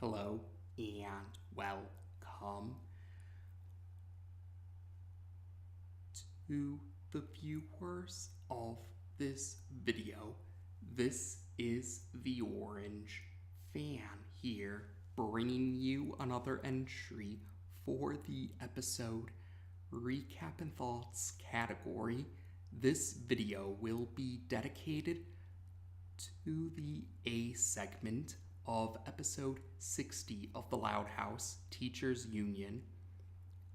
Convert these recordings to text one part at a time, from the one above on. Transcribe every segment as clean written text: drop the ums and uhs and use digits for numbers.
Hello and welcome to the viewers of this video. This is the Orange Fan here, bringing you another entry for the episode Recap and Thoughts category. This video will be dedicated to the A segment of episode 60 of the Loud House Teachers Union.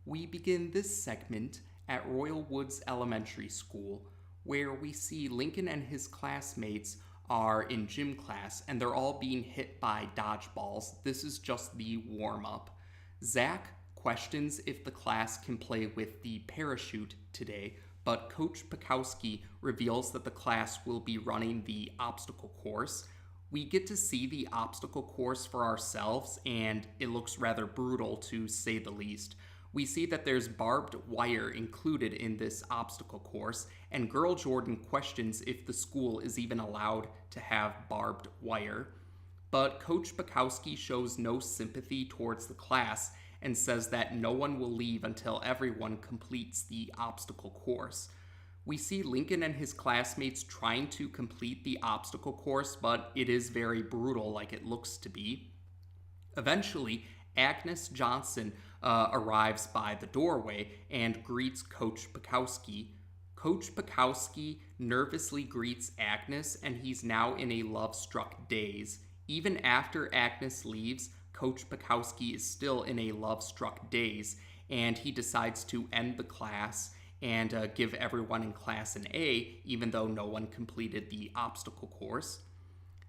We begin this segment at Royal Woods Elementary School, where we see Lincoln and his classmates are in gym class and they're all being hit by dodgeballs. This is just the warm-up. Zach questions if the class can play with the parachute today, but Coach Pacowski reveals that the class will be running the obstacle course. We get to see the obstacle course for ourselves, and it looks rather brutal to say the least. We see that there's barbed wire included in this obstacle course, and Girl Jordan questions if the school is even allowed to have barbed wire. But Coach Pacowski shows no sympathy towards the class and says that no one will leave until everyone completes the obstacle course. We see Lincoln and his classmates trying to complete the obstacle course, but it is very brutal like it looks to be. Eventually, Agnes Johnson arrives by the doorway and greets Coach Pacowski. Coach Pacowski nervously greets Agnes, and he's now in a love-struck daze. Even after Agnes leaves, Coach Pacowski is still in a love-struck daze, and he decides to end the class and give everyone in class an A, even though no one completed the obstacle course.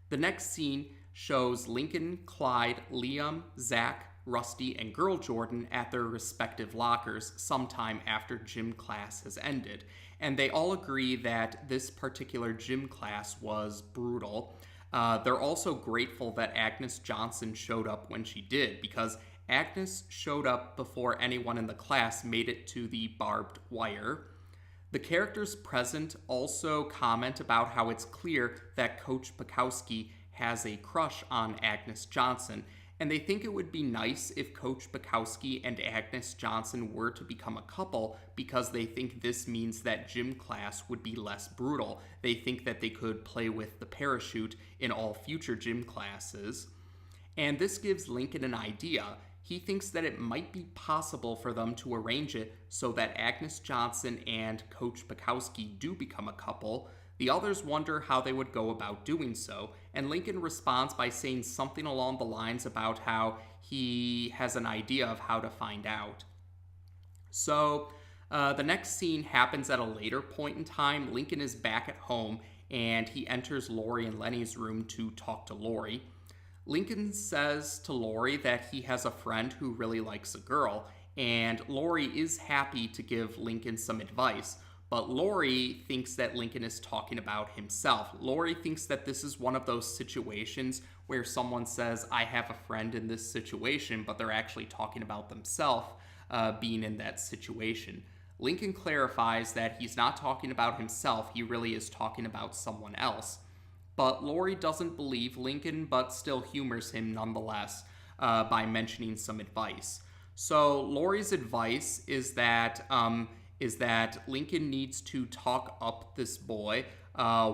The next scene shows Lincoln, Clyde, Liam, Zach, Rusty, and Girl Jordan at their respective lockers sometime after gym class has ended, and they all agree that this particular gym class was brutal. They're also grateful that Agnes Johnson showed up when she did, because Agnes showed up before anyone in the class made it to the barbed wire. The characters present also comment about how it's clear that Coach Pacowski has a crush on Agnes Johnson, and they think it would be nice if Coach Pacowski and Agnes Johnson were to become a couple, because they think this means that gym class would be less brutal. They think that they could play with the parachute in all future gym classes. And this gives Lincoln an idea. He thinks that it might be possible for them to arrange it so that Agnes Johnson and Coach Pacowski do become a couple. The others wonder how they would go about doing so, and Lincoln responds by saying something along the lines about how he has an idea of how to find out. So, the next scene happens at a later point in time. Lincoln is back at home, and he enters Lori and Lenny's room to talk to Lori. Lincoln says to Lori that he has a friend who really likes a girl, and Lori is happy to give Lincoln some advice, but Lori thinks that Lincoln is talking about himself. Lori thinks that this is one of those situations where someone says, I have a friend in this situation, but they're actually talking about themselves being in that situation. Lincoln clarifies that he's not talking about himself, he really is talking about someone else. But Lori doesn't believe Lincoln, but still humors him nonetheless by mentioning some advice. So Lori's advice is that Lincoln needs to talk up this boy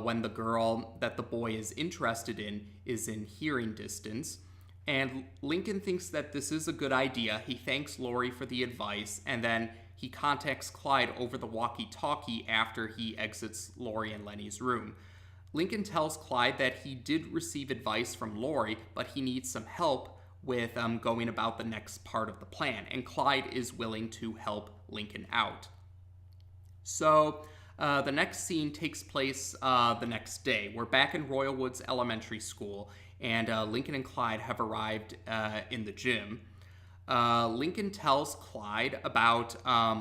when the girl that the boy is interested in is in hearing distance. And Lincoln thinks that this is a good idea. He thanks Lori for the advice, and then he contacts Clyde over the walkie-talkie after he exits Lori and Lenny's room. Lincoln tells Clyde that he did receive advice from Lori, but he needs some help with going about the next part of the plan, and Clyde is willing to help Lincoln out. So the next scene takes place the next day. We're back in Royal Woods Elementary School, and Lincoln and Clyde have arrived in the gym. Lincoln tells Clyde about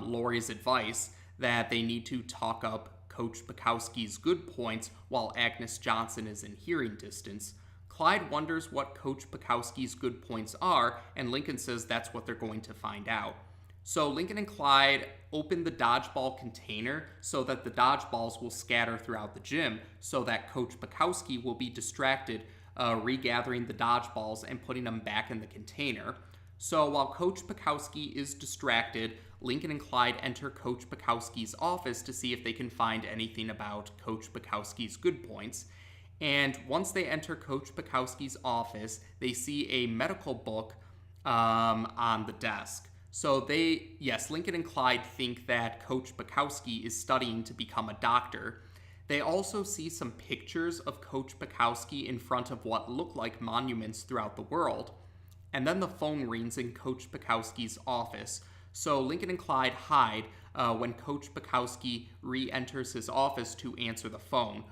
Lori's advice that they need to talk up Coach Pacowski's good points while Agnes Johnson is in hearing distance. Clyde wonders what Coach Pacowski's good points are, and Lincoln says that's what they're going to find out. So Lincoln and Clyde open the dodgeball container so that the dodgeballs will scatter throughout the gym, so that Coach Pacowski will be distracted regathering the dodgeballs and putting them back in the container. So while Coach Pacowski is distracted, Lincoln and Clyde enter Coach Pacowski's office to see if they can find anything about Coach Pacowski's good points. And once they enter Coach Pacowski's office, they see a medical book on the desk. So Lincoln and Clyde think that Coach Pacowski is studying to become a doctor. They also see some pictures of Coach Pacowski in front of what look like monuments throughout the world. And then the phone rings in Coach Pacowski's office. So Lincoln and Clyde hide when Coach Pacowski re-enters his office to answer the phone.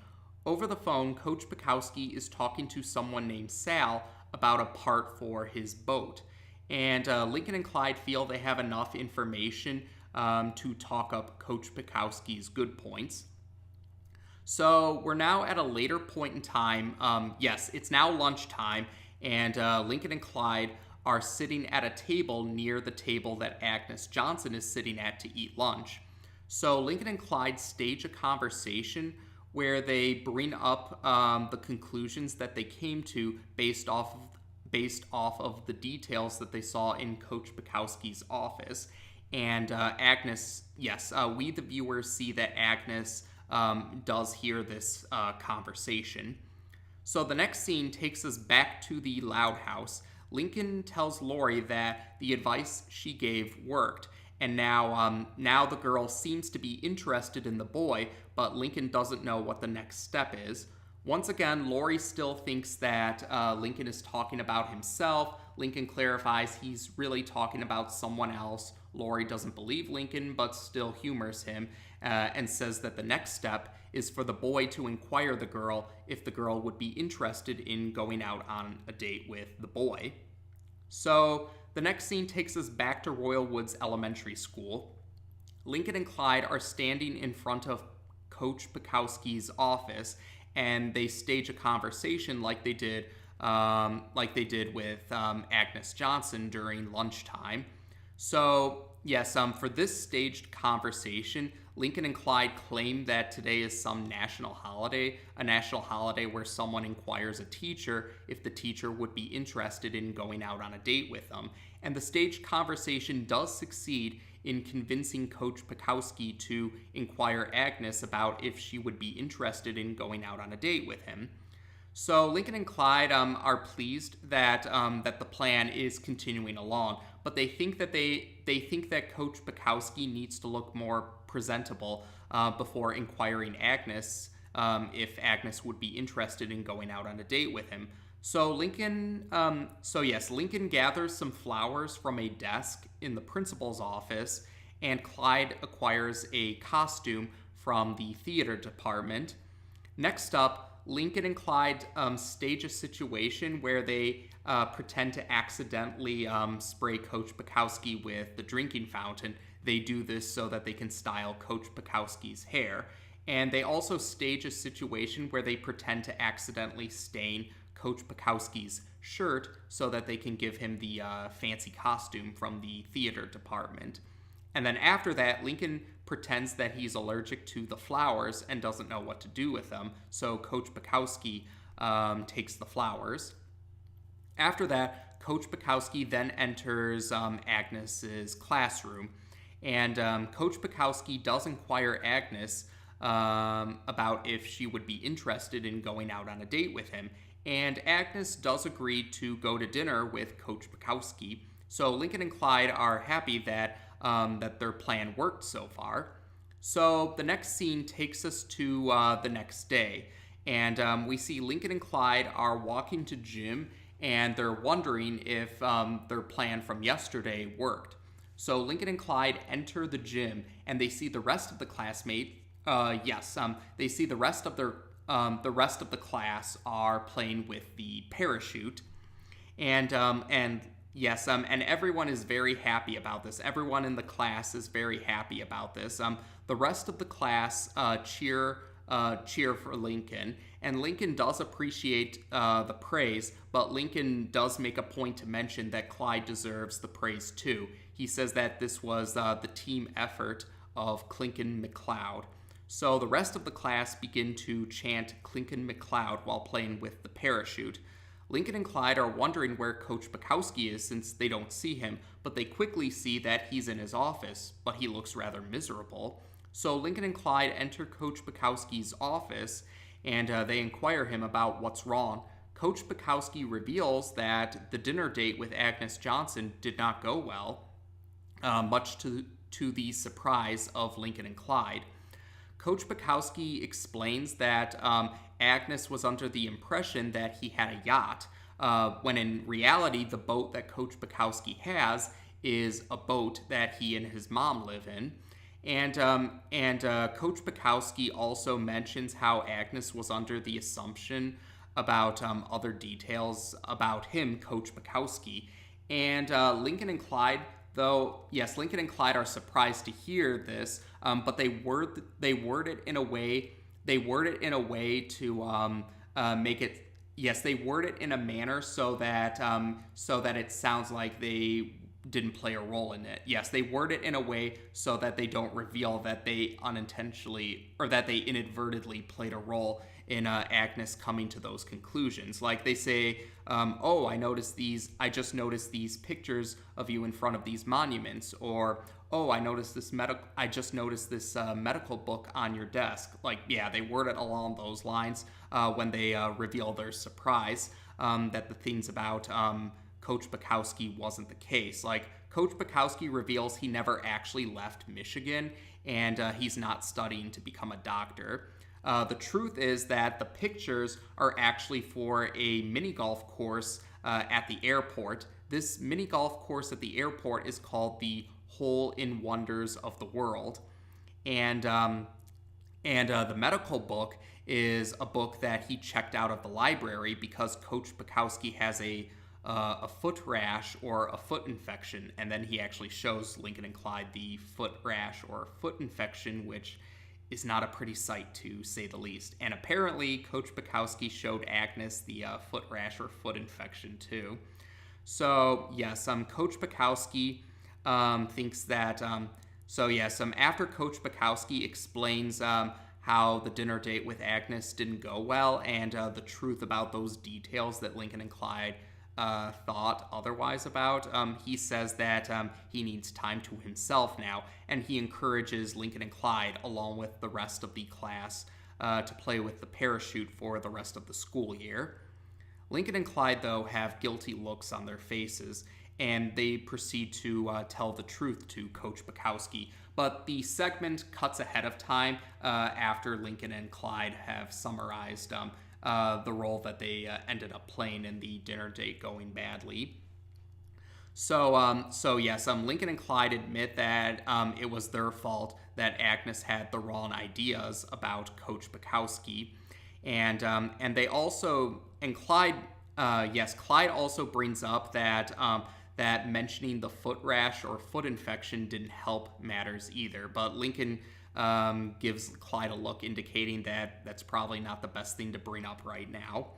Over the phone, Coach Pacowski is talking to someone named Sal about a part for his boat. And Lincoln and Clyde feel they have enough information to talk up Coach Pacowski's good points. So we're now at a later point in time. It's now lunchtime, and Lincoln and Clyde are sitting at a table near the table that Agnes Johnson is sitting at to eat lunch. So Lincoln and Clyde stage a conversation where they bring up the conclusions that they came to based off of the details that they saw in Coach Pacowski's office. And Agnes, we the viewers see that Agnes does hear this conversation. So the next scene takes us back to the Loud House. Lincoln tells Lori that the advice she gave worked, and now the girl seems to be interested in the boy, but Lincoln doesn't know what the next step is. Once again, Lori still thinks that Lincoln is talking about himself. Lincoln clarifies he's really talking about someone else. Lori doesn't believe Lincoln, but still humors him and says that the next step is for the boy to inquire the girl if the girl would be interested in going out on a date with the boy. So the next scene takes us back to Royal Woods Elementary School. Lincoln and Clyde are standing in front of Coach Pacowski's office, and they stage a conversation like they did with Agnes Johnson during lunchtime. So for this staged conversation, Lincoln and Clyde claim that today is some national holiday, a national holiday where someone inquires a teacher if the teacher would be interested in going out on a date with them. And the staged conversation does succeed in convincing Coach Pacowski to inquire Agnes about if she would be interested in going out on a date with him. So Lincoln and Clyde are pleased that the plan is continuing along, but they think that Coach Pacowski needs to look more presentable before inquiring Agnes if Agnes would be interested in going out on a date with him. So Lincoln gathers some flowers from a desk in the principal's office, and Clyde acquires a costume from the theater department. Next up, Lincoln and Clyde stage a situation where they pretend to accidentally spray Coach Pacowski with the drinking fountain. They do this so that they can style Coach Pacowski's hair. And they also stage a situation where they pretend to accidentally stain Coach Pacowski's shirt so that they can give him the fancy costume from the theater department. And then after that, Lincoln pretends that he's allergic to the flowers and doesn't know what to do with them, so Coach Pacowski takes the flowers. After that, Coach Pacowski then enters Agnes's classroom, and Coach Pacowski does inquire Agnes about if she would be interested in going out on a date with him, and Agnes does agree to go to dinner with Coach Pacowski. So Lincoln and Clyde are happy that their plan worked so far. So the next scene takes us to the next day, and we see Lincoln and Clyde are walking to gym, and they're wondering if their plan from yesterday worked. So Lincoln and Clyde enter the gym, and they see the rest of the classmates. They see the rest of the class are playing with the parachute, and everyone is very happy about this. Everyone in the class is very happy about this. The rest of the class cheer for Lincoln, and Lincoln does appreciate the praise, but Lincoln does make a point to mention that Clyde deserves the praise too. He says that this was the team effort of Clinton McLeod. So the rest of the class begin to chant Clinkin McCloud while playing with the parachute. Lincoln and Clyde are wondering where Coach Pacowski is since they don't see him, but they quickly see that he's in his office, but he looks rather miserable. So Lincoln and Clyde enter Coach Pacowski's office, and they inquire him about what's wrong. Coach Pacowski reveals that the dinner date with Agnes Johnson did not go well, much to the surprise of Lincoln and Clyde. Coach Pacowski explains that Agnes was under the impression that he had a yacht, when in reality the boat that Coach Pacowski has is a boat that he and his mom live in. And Coach Pacowski also mentions how Agnes was under the assumption about other details about him, Coach Pacowski. And Lincoln and Clyde, though, yes, Lincoln and Clyde are surprised to hear this, but they word it in a way to make it. Yes, they word it in a manner so that it sounds like they didn't play a role in it. Yes, they word it in a way so that they don't reveal that they unintentionally or that they inadvertently played a role in Agnes coming to those conclusions. Like they say, "Oh, I just noticed these pictures of you in front of these monuments," or "Oh, I just noticed this medical book on your desk." Like, yeah, they word it along those lines when they reveal their surprise that the things about Coach Pacowski wasn't the case. Like, Coach Pacowski reveals he never actually left Michigan, and he's not studying to become a doctor. The truth is that the pictures are actually for a mini golf course at the airport. This mini golf course at the airport is called the Hole in Wonders of the World. And the medical book is a book that he checked out of the library because Coach Pacowski has a foot rash or a foot infection, and then he actually shows Lincoln and Clyde the foot rash or foot infection, which is not a pretty sight to say the least. And apparently Coach Pacowski showed Agnes the foot rash or foot infection too. So yes, Coach Pacowski thinks that after Coach Pacowski explains how the dinner date with Agnes didn't go well and the truth about those details that Lincoln and Clyde thought otherwise about, he says that he needs time to himself now, and he encourages Lincoln and Clyde, along with the rest of the class, to play with the parachute for the rest of the school year. Lincoln and Clyde, though, have guilty looks on their faces, and they proceed to tell the truth to Coach Pacowski. But the segment cuts ahead of time after Lincoln and Clyde have summarized the role that they ended up playing in the dinner date going badly. So yes, Lincoln and Clyde admit that it was their fault that Agnes had the wrong ideas about Coach Pacowski, and they also Clyde also brings up that that mentioning the foot rash or foot infection didn't help matters either. But Lincoln gives Clyde a look indicating that that's probably not the best thing to bring up right now.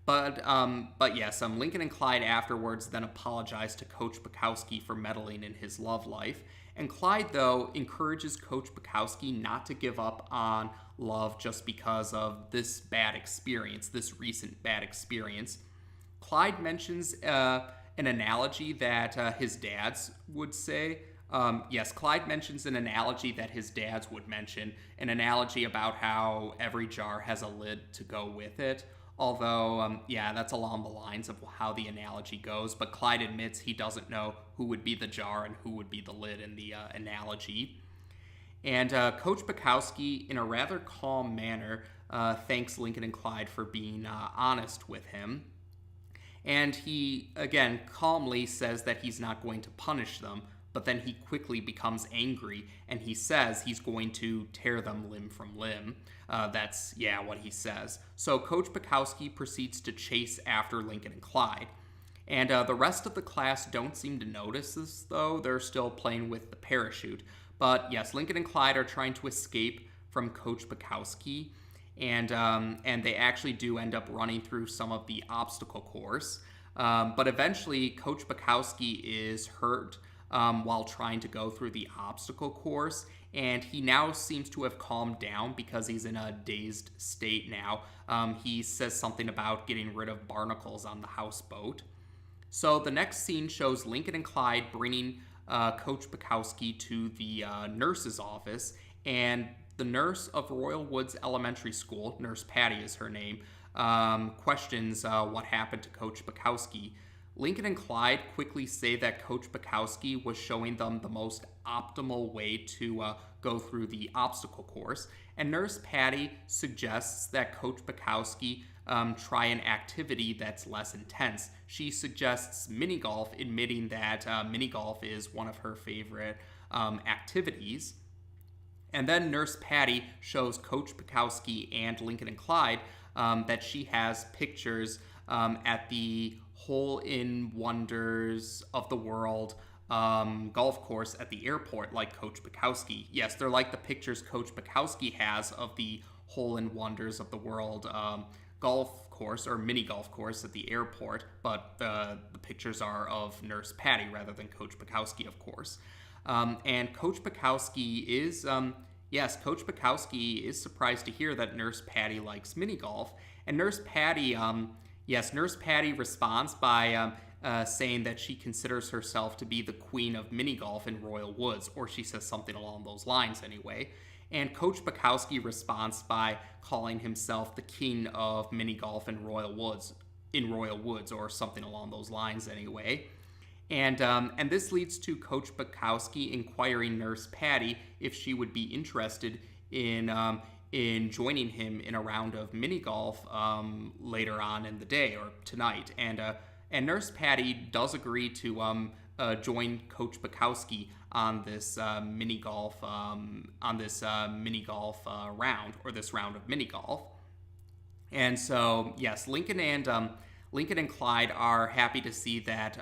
But yes, Lincoln and Clyde afterwards then apologize to Coach Pacowski for meddling in his love life. And Clyde, though, encourages Coach Pacowski not to give up on love just because of this recent bad experience. Clyde mentions an analogy that his dads would say. Clyde mentions an analogy that his dads would mention, an analogy about how every jar has a lid to go with it. Although, that's along the lines of how the analogy goes, but Clyde admits he doesn't know who would be the jar and who would be the lid in the analogy. And Coach Pacowski, in a rather calm manner, thanks Lincoln and Clyde for being honest with him. And he, again, calmly says that he's not going to punish them, but then he quickly becomes angry, and he says he's going to tear them limb from limb. That's what he says. So Coach Pacowski proceeds to chase after Lincoln and Clyde. And the rest of the class don't seem to notice this, though. They're still playing with the parachute. But yes, Lincoln and Clyde are trying to escape from Coach Pacowski, and they actually do end up running through some of the obstacle course. But eventually, Coach Pacowski is hurt while trying to go through the obstacle course. And he now seems to have calmed down because he's in a dazed state now. He says something about getting rid of barnacles on the houseboat. So the next scene shows Lincoln and Clyde bringing Coach Pacowski to the nurse's office, and the nurse of Royal Woods Elementary School, Nurse Patty is her name, questions what happened to Coach Pacowski. Lincoln and Clyde quickly say that Coach Pacowski was showing them the most optimal way to go through the obstacle course, and Nurse Patty suggests that Coach Pacowski try an activity that's less intense. She suggests mini golf, admitting that mini golf is one of her favorite activities. And then Nurse Patty shows Coach Pacowski and Lincoln and Clyde that she has pictures at the Hole-in Wonders of the World golf course at the airport, like Coach Pacowski. Yes, they're like the pictures Coach Pacowski has of the Hole-in Wonders of the World golf course or mini golf course at the airport, but the pictures are of Nurse Patty rather than Coach Pacowski, of course. And Coach Pacowski is, Coach Pacowski is surprised to hear that Nurse Patty likes mini golf. And Nurse Patty, Nurse Patty responds by saying that she considers herself to be the queen of mini golf in Royal Woods, or she says something along those lines anyway. And Coach Pacowski responds by calling himself the king of mini golf in Royal Woods, or something along those lines anyway. And this leads to Coach Pacowski inquiring Nurse Patty if she would be interested in joining him in a round of mini golf later on in the day or tonight. And Nurse Patty does agree to join Coach Pacowski on this mini golf round, or this round of mini golf. And so yes, Lincoln and Clyde are happy to see that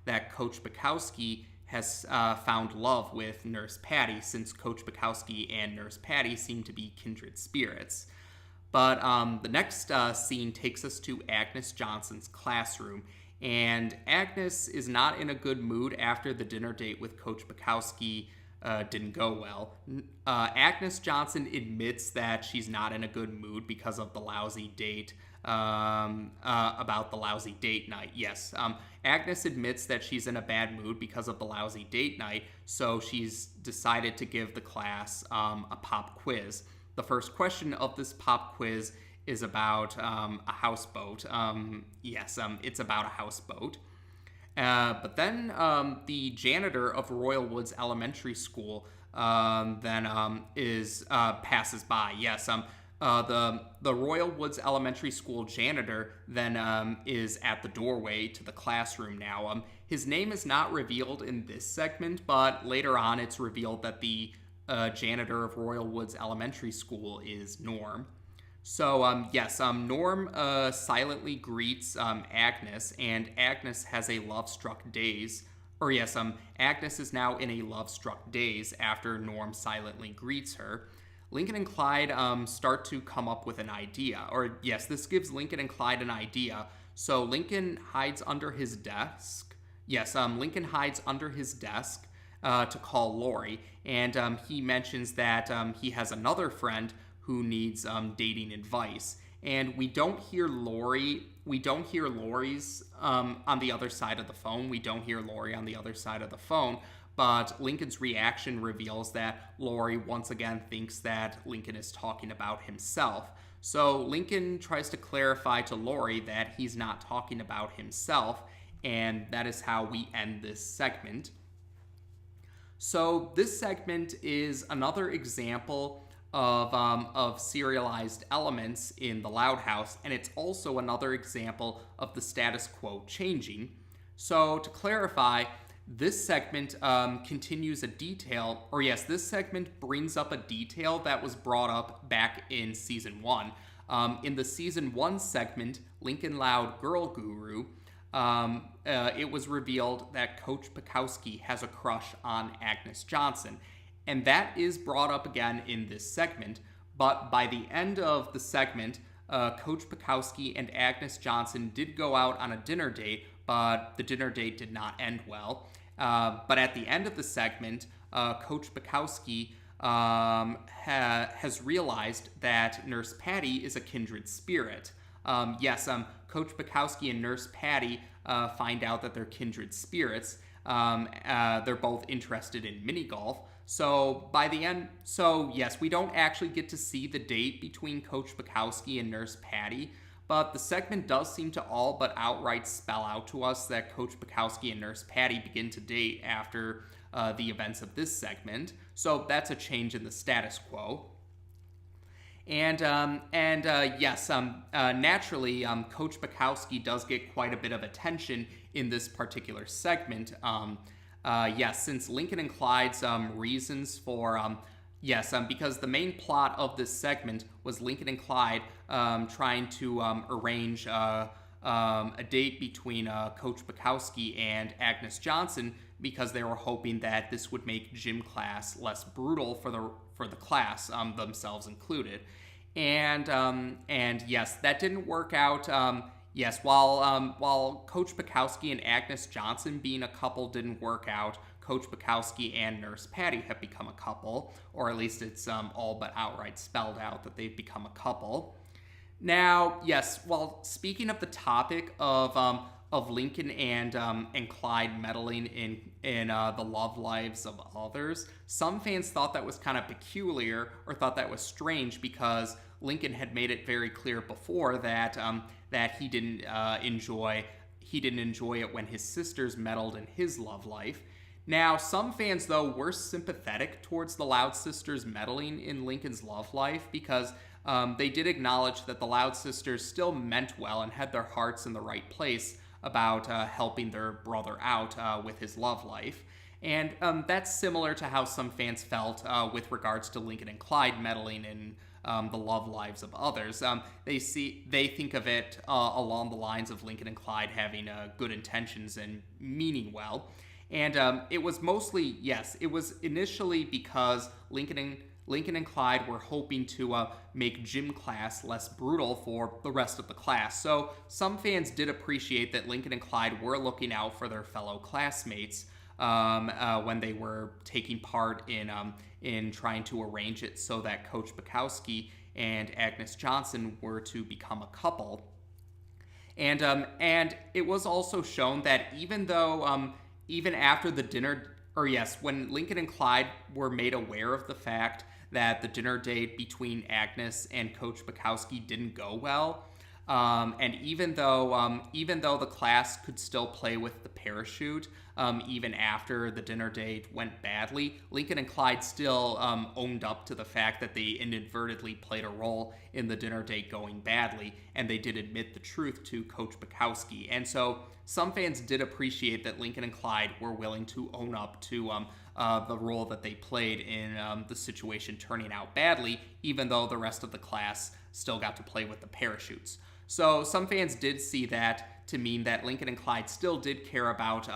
that Coach Pacowski has found love with Nurse Patty, since Coach Pacowski and Nurse Patty seem to be kindred spirits. But the next scene takes us to Agnes Johnson's classroom, and Agnes is not in a good mood after the dinner date with Coach Pacowski didn't go well. Agnes Johnson admits that she's not in a good mood because of the lousy date, about the lousy date night. Yes, Agnes admits that she's in a bad mood because of the lousy date night, so she's decided to give the class a pop quiz. The first question of this pop quiz is about a houseboat. It's about a houseboat. But then the janitor of Royal Woods Elementary School passes by. Yes, the Royal Woods Elementary School janitor then is at the doorway to the classroom now. His name is not revealed in this segment, but later on it's revealed that the janitor of Royal Woods Elementary School is Norm. So, Norm silently greets Agnes, and Agnes has a love-struck daze. Agnes is now in a love-struck daze after Norm silently greets her. Lincoln and Clyde start to come up with an idea. This gives Lincoln and Clyde an idea. So Lincoln hides under his desk. Lincoln hides under his desk to call Lori, and he mentions that he has another friend who needs dating advice. And we don't hear Lori. We don't hear Lori's on the other side of the phone. We don't hear Lori on the other side of the phone. But Lincoln's reaction reveals that Lori once again thinks that Lincoln is talking about himself. So Lincoln tries to clarify to Lori that he's not talking about himself, and that is how we end this segment. So this segment is another example of serialized elements in the Loud House, and it's also another example of the status quo changing. So to clarify, this segment continues a detail, this segment brings up a detail that was brought up back in Season 1. In the Season 1 segment, Lincoln Loud Girl Guru, it was revealed that Coach Pacowski has a crush on Agnes Johnson. And that is brought up again in this segment, but by the end of the segment, Coach Pacowski and Agnes Johnson did go out on a dinner date, but the dinner date did not end well. But at the end of the segment, Coach Pacowski has realized that Nurse Patty is a kindred spirit. Coach Pacowski and Nurse Patty find out that they're kindred spirits. They're both interested in mini golf. So by the end, we don't actually get to see the date between Coach Pacowski and Nurse Patty, but the segment does seem to all but outright spell out to us that Coach Pacowski and Nurse Patty begin to date after the events of this segment. So that's a change in the status quo. Naturally, Coach Pacowski does get quite a bit of attention in this particular segment. Since Lincoln and Clyde's reasons for, because the main plot of this segment was Lincoln and Clyde trying to arrange a date between Coach Pacowski and Agnes Johnson, because they were hoping that this would make gym class less brutal for the class, themselves included. And that didn't work out. While Coach Pacowski and Agnes Johnson being a couple didn't work out, Coach Pacowski and Nurse Patty have become a couple, or at least it's all but outright spelled out that they've become a couple. Now, while speaking of the topic of Lincoln and Clyde meddling in the love lives of others, some fans thought that was kind of peculiar, or thought that was strange, because Lincoln had made it very clear before that he didn't enjoy it when his sisters meddled in his love life. Now, some fans, though, were sympathetic towards the Loud sisters meddling in Lincoln's love life, because they did acknowledge that the Loud sisters still meant well and had their hearts in the right place about helping their brother out with his love life. And that's similar to how some fans felt with regards to Lincoln and Clyde meddling in the love lives of others. They think of it along the lines of Lincoln and Clyde having good intentions and meaning well. And it was mostly, it was initially because Lincoln and Clyde were hoping to make gym class less brutal for the rest of the class. So some fans did appreciate that Lincoln and Clyde were looking out for their fellow classmates when they were taking part in trying to arrange it so that Coach Pacowski and Agnes Johnson were to become a couple. And it was also shown that even after the dinner, when Lincoln and Clyde were made aware of the fact that the dinner date between Agnes and Coach Pacowski didn't go well, and even though the class could still play with the parachute, even after the dinner date went badly, Lincoln and Clyde still owned up to the fact that they inadvertently played a role in the dinner date going badly, and they did admit the truth to Coach Pacowski. And so some fans did appreciate that Lincoln and Clyde were willing to own up to the role that they played in the situation turning out badly, even though the rest of the class still got to play with the parachutes. So some fans did see that to mean that Lincoln and Clyde still did care about,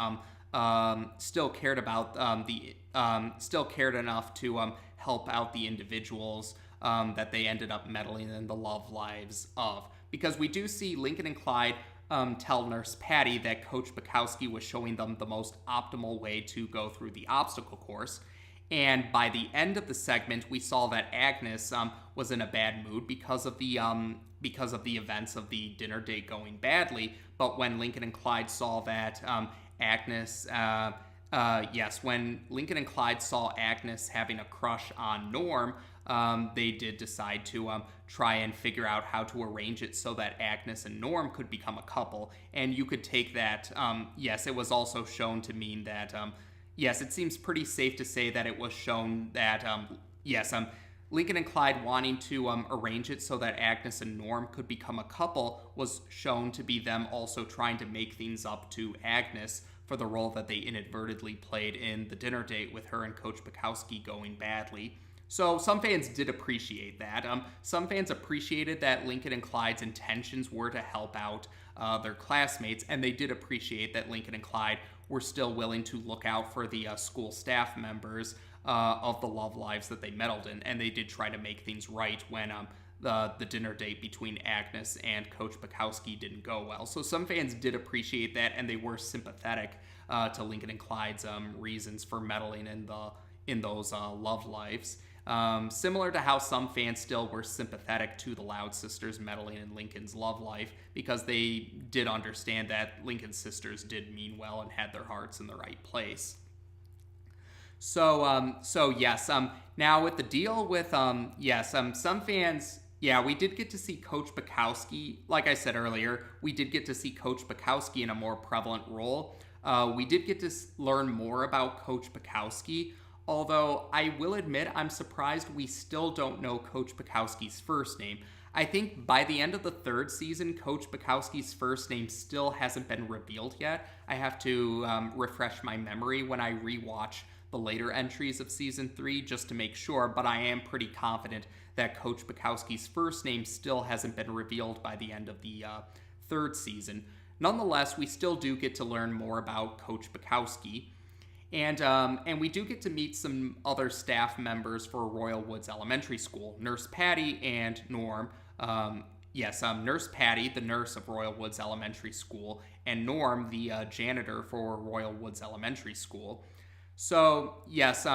still cared enough to help out the individuals that they ended up meddling in the love lives of. Because we do see Lincoln and Clyde tell Nurse Patty that Coach Pacowski was showing them the most optimal way to go through the obstacle course. And by the end of the segment, we saw that Agnes was in a bad mood because of the events of the dinner date going badly. But when Lincoln and Clyde saw that when Lincoln and Clyde saw Agnes having a crush on Norm, they did decide to try and figure out how to arrange it so that Agnes and Norm could become a couple. And you could take that, it was also shown to mean that, it seems pretty safe to say that it was shown that, Lincoln and Clyde wanting to arrange it so that Agnes and Norm could become a couple was shown to be them also trying to make things up to Agnes for the role that they inadvertently played in the dinner date with her and Coach Pacowski going badly. So some fans did appreciate that. Some fans appreciated that Lincoln and Clyde's intentions were to help out their classmates, and they did appreciate that Lincoln and Clyde were still willing to look out for the school staff members of the love lives that they meddled in, and they did try to make things right when the dinner date between Agnes and Coach Pacowski didn't go well. So some fans did appreciate that, and they were sympathetic to Lincoln and Clyde's reasons for meddling in those love lives. Similar to how some fans still were sympathetic to the Loud sisters meddling in Lincoln's love life, because they did understand that Lincoln's sisters did mean well and had their hearts in the right place. So yes. Now with the deal with some fans. Yeah, we did get to see Coach Pacowski. Like I said earlier, we did get to see Coach Pacowski in a more prevalent role. We did get to learn more about Coach Pacowski, although I will admit I'm surprised we still don't know Coach Pacowski's first name. I think by the end of the third season, Coach Pacowski's first name still hasn't been revealed yet. I have to refresh my memory when I rewatch the later entries of season 3 just to make sure, but I am pretty confident that Coach Pacowski's first name still hasn't been revealed by the end of the third season. Nonetheless, we still do get to learn more about Coach Pacowski, and we do get to meet some other staff members for Royal Woods Elementary School, Nurse Patty and Norm. Nurse Patty, the nurse of Royal Woods Elementary School, and Norm, the janitor for Royal Woods Elementary School. So, yes,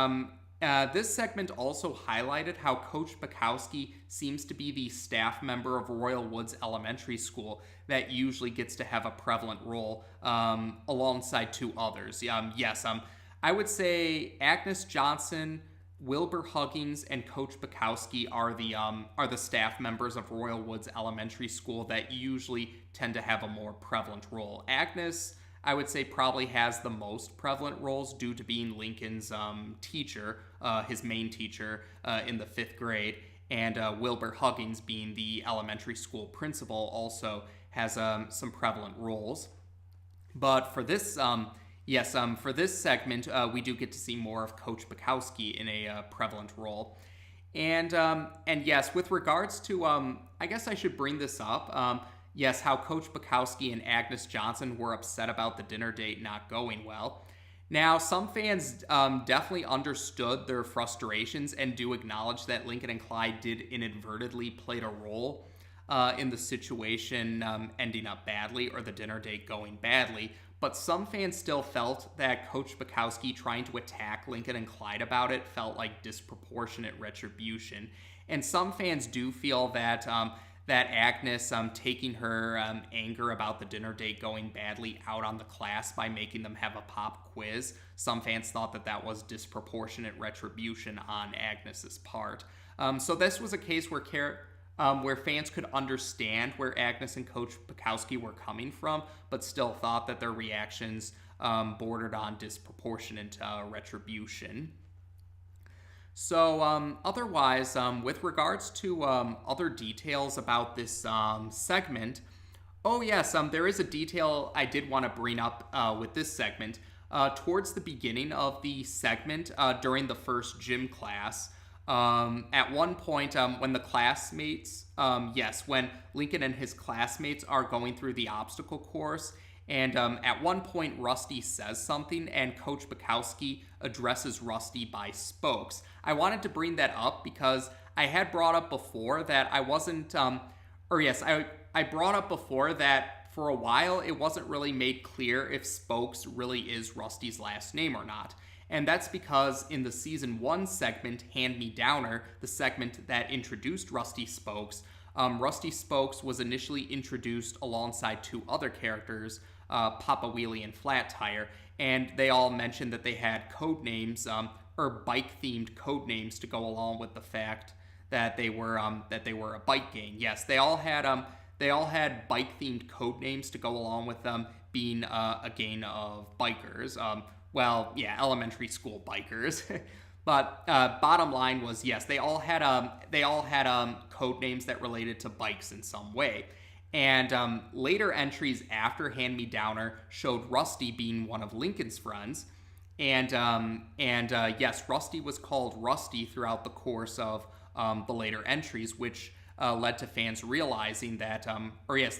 this segment also highlighted how Coach Pacowski seems to be the staff member of Royal Woods Elementary School that usually gets to have a prevalent role alongside two others. I would say Agnes Johnson, Wilbur Huggins, and Coach Pacowski are the staff members of Royal Woods Elementary School that usually tend to have a more prevalent role. Agnes, I would say, probably has the most prevalent roles due to being Lincoln's teacher, his main teacher in the 5th grade, and Wilbur Huggins, being the elementary school principal, also has some prevalent roles. But for this, for this segment, we do get to see more of Coach Pacowski in a prevalent role. And yes, with regards to, I guess I should bring this up. Yes, how Coach Pacowski and Agnes Johnson were upset about the dinner date not going well. Now, some fans definitely understood their frustrations and do acknowledge that Lincoln and Clyde did inadvertently played a role in the situation ending up badly, or the dinner date going badly. But some fans still felt that Coach Pacowski trying to attack Lincoln and Clyde about it felt like disproportionate retribution. And some fans do feel that that Agnes taking her anger about the dinner date going badly out on the class by making them have a pop quiz. Some fans thought that that was disproportionate retribution on Agnes's part. So this was a case where fans could understand where Agnes and Coach Pacowski were coming from, but still thought that their reactions bordered on disproportionate retribution. So otherwise, with regards to other details about this segment, there is a detail I did want to bring up with this segment. Towards the beginning of the segment, during the first gym class, at one point when the classmates, when Lincoln and his classmates are going through the obstacle course, and at one point Rusty says something and Coach Pacowski addresses Rusty by spokes. I wanted to bring that up because I had brought up before that I brought up before that for a while it wasn't really made clear if Spokes really is Rusty's last name or not. And that's because in the season 1 segment, Hand Me Downer, the segment that introduced Rusty Spokes was initially introduced alongside two other characters, Papa Wheelie and Flat Tire, and they all mentioned that they had code names, or bike-themed code names to go along with the fact that they were a bike gang. Yes, they all had bike-themed code names to go along with them being a gang of bikers. Elementary school bikers. But bottom line was, yes, they all had code names that related to bikes in some way. And later entries after Hand Me Downer showed Rusty being one of Lincoln's friends. And Rusty was called Rusty throughout the course of the later entries, which led to fans realizing that,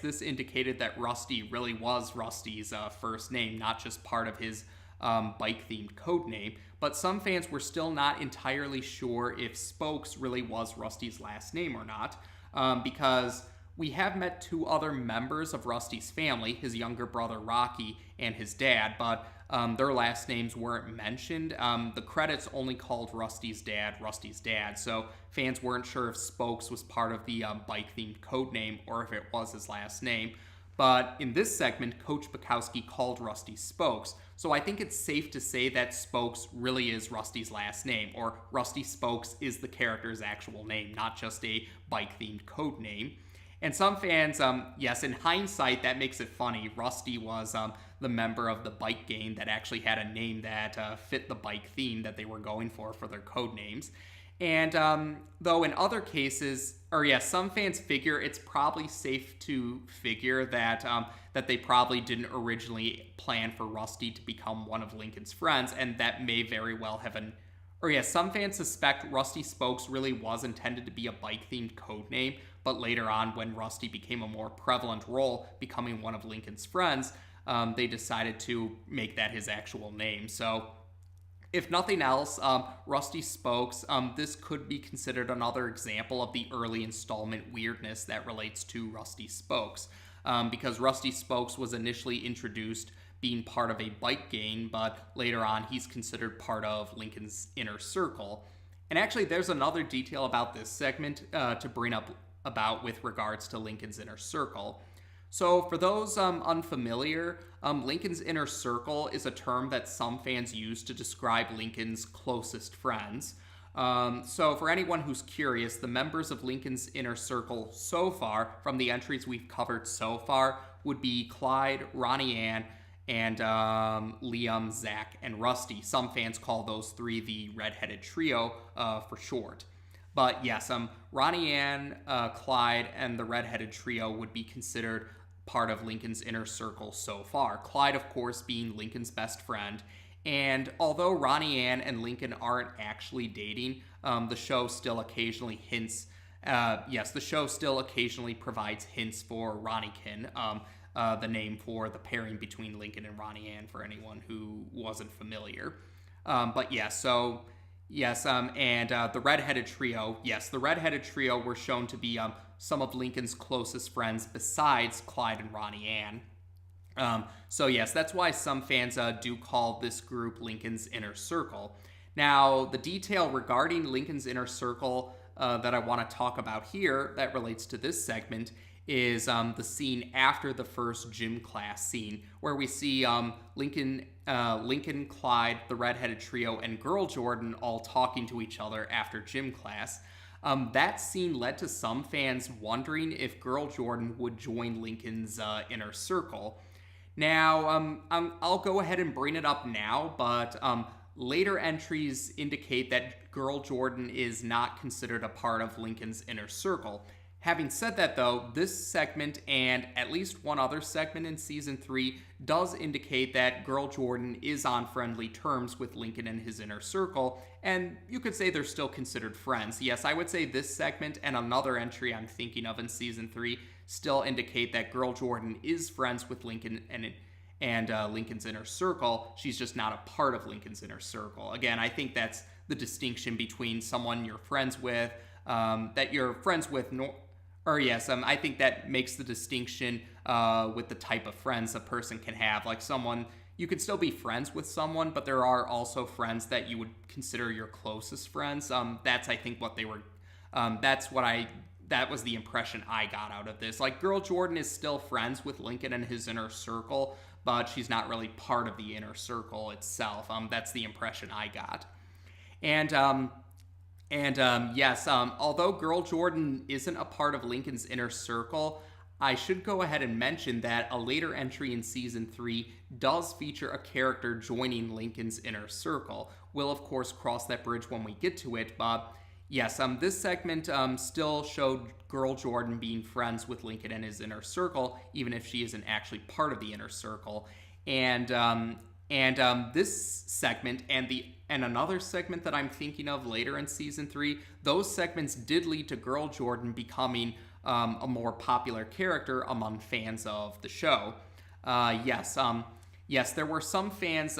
this indicated that Rusty really was Rusty's first name, not just part of his bike-themed code name. But some fans were still not entirely sure if Spokes really was Rusty's last name or not. because we have met two other members of Rusty's family, his younger brother Rocky and his dad, but their last names weren't mentioned. The credits only called Rusty's dad, so fans weren't sure if Spokes was part of the bike-themed code name or if it was his last name. But in this segment, Coach Pacowski called Rusty Spokes, so I think it's safe to say that Spokes really is Rusty's last name, or Rusty Spokes is the character's actual name, not just a bike-themed code name. And some fans, yes, in hindsight, that makes it funny. Rusty was the member of the bike gang that actually had a name that fit the bike theme that they were going for their code names. And though in other cases, some fans figure it's probably safe to figure that that they probably didn't originally plan for Rusty to become one of Lincoln's friends, and that may very well have been. Some fans suspect Rusty Spokes really was intended to be a bike-themed code name, but later on, when Rusty became a more prevalent role, becoming one of Lincoln's friends, they decided to make that his actual name. So, if nothing else, Rusty Spokes, this could be considered another example of the early installment weirdness that relates to Rusty Spokes, because Rusty Spokes was initially introduced being part of a bike gang, but later on he's considered part of Lincoln's inner circle. And actually, there's another detail about this segment to bring up about with regards to Lincoln's inner circle. So for those unfamiliar, Lincoln's inner circle is a term that some fans use to describe Lincoln's closest friends. So for anyone who's curious, the members of Lincoln's inner circle so far, from the entries we've covered so far, would be Clyde, Ronnie Ann, and Liam, Zach, and Rusty. Some fans call those three the Red-Headed Trio for short. But yes, Ronnie Ann, Clyde, and the Red-Headed Trio would be considered part of Lincoln's inner circle so far. Clyde, of course, being Lincoln's best friend. And although Ronnie Ann and Lincoln aren't actually dating, the show still occasionally hints. The show still occasionally provides hints for Ronniekin, the name for the pairing between Lincoln and Ronnie Ann for anyone who wasn't familiar. And the Red-Headed Trio, the Red-Headed Trio were shown to be some of Lincoln's closest friends besides Clyde and Ronnie Ann. That's why some fans do call this group Lincoln's inner circle. Now, the detail regarding Lincoln's inner circle that I want to talk about here that relates to this segment is the scene after the first gym class scene, where we see Lincoln, Clyde, the Red-Headed Trio, and Girl Jordan all talking to each other after gym class. That scene led to some fans wondering if Girl Jordan would join Lincoln's inner circle. Now, I'll go ahead and bring it up now, but later entries indicate that Girl Jordan is not considered a part of Lincoln's inner circle. Having said that, though, this segment and at least one other segment in Season 3 does indicate that Girl Jordan is on friendly terms with Lincoln and his inner circle, and you could say they're still considered friends. Yes, I would say this segment and another entry I'm thinking of in Season 3 still indicate that Girl Jordan is friends with Lincoln and Lincoln's inner circle. She's just not a part of Lincoln's inner circle. Again, I think that's the distinction between someone you're friends with, I think that makes the distinction with the type of friends a person can have. Like someone, you can still be friends with someone, but there are also friends that you would consider your closest friends. That's, I think, what they were, that was the impression I got out of this. Like, Girl Jordan is still friends with Lincoln and his inner circle, but she's not really part of the inner circle itself. That's the impression I got. Although Girl Jordan isn't a part of Lincoln's inner circle, I should go ahead and mention that a later entry in Season 3 does feature a character joining Lincoln's inner circle. We'll, of course, cross that bridge when we get to it, but yes, this segment still showed Girl Jordan being friends with Lincoln and his inner circle, even if she isn't actually part of the inner circle. This segment and another segment that I'm thinking of later in Season 3, those segments did lead to Girl Jordan becoming a more popular character among fans of the show. yes, there were some fans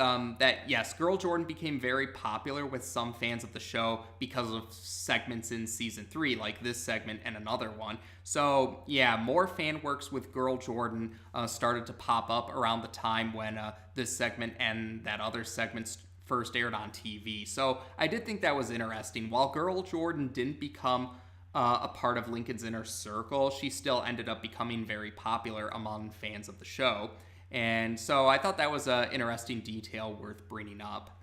yes, Girl Jordan became very popular with some fans of the show because of segments in season 3, like this segment and another one. So, yeah, more fan works with Girl Jordan started to pop up around the time when this segment and that other segment first aired on TV. So, I did think that was interesting. While Girl Jordan didn't become a part of Lincoln's inner circle, she still ended up becoming very popular among fans of the show. And so I thought that was an interesting detail worth bringing up.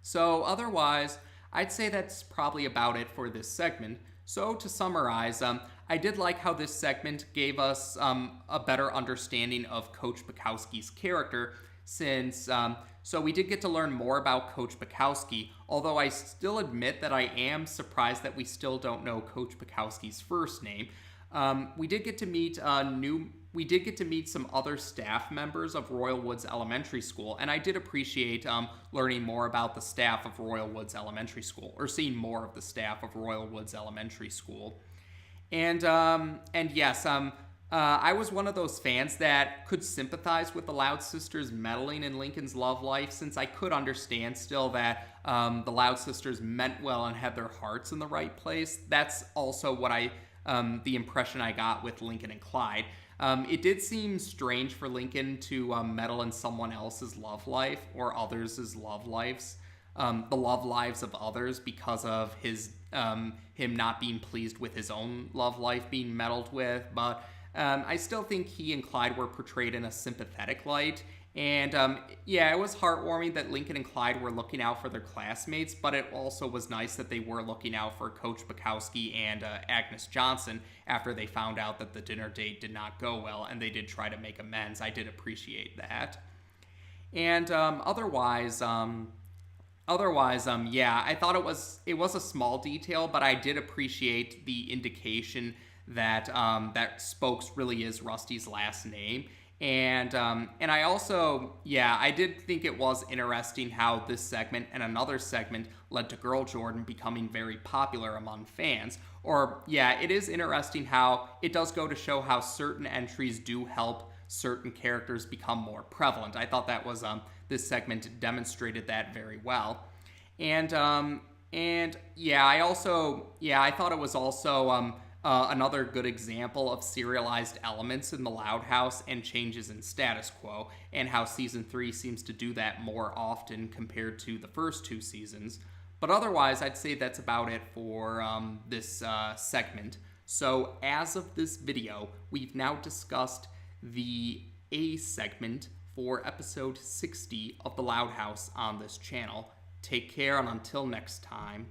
So otherwise, I'd say that's probably about it for this segment. So to summarize, I did like how this segment gave us a better understanding of Coach Pacowski's character, since so we did get to learn more about Coach Pacowski, although I still admit that I am surprised that we still don't know Coach Pacowski's first name. We did get to meet some other staff members of Royal Woods Elementary School, and I did appreciate learning more about the staff of Royal Woods Elementary School, or seeing more of the staff of Royal Woods Elementary School. And yes, I was one of those fans that could sympathize with the Loud sisters meddling in Lincoln's love life, since I could understand still that the Loud sisters meant well and had their hearts in the right place. That's also what the impression I got with Lincoln and Clyde. It did seem strange for Lincoln to meddle in someone else's love life or others' love lives, the love lives of others, because of him not being pleased with his own love life being meddled with. But I still think he and Clyde were portrayed in a sympathetic light. And yeah, it was heartwarming that Lincoln and Clyde were looking out for their classmates, but it also was nice that they were looking out for Coach Pacowski and Agnes Johnson after they found out that the dinner date did not go well, and they did try to make amends. I did appreciate that. And otherwise, yeah, I thought it was a small detail, but I did appreciate the indication that that Spokes really is Rusty's last name. And I also, yeah, I did think it was interesting how this segment and another segment led to Girl Jordan becoming very popular among fans. Or, yeah, it is interesting how it does go to show how certain entries do help certain characters become more prevalent. I thought that was, this segment demonstrated that very well. And yeah, I thought it was also, another good example of serialized elements in the Loud House and changes in status quo, and how Season 3 seems to do that more often compared to the first 2 seasons. But otherwise, I'd say that's about it for this segment. So as of this video, we've now discussed the A segment for episode 60 of the Loud House on this channel. Take care, and until next time.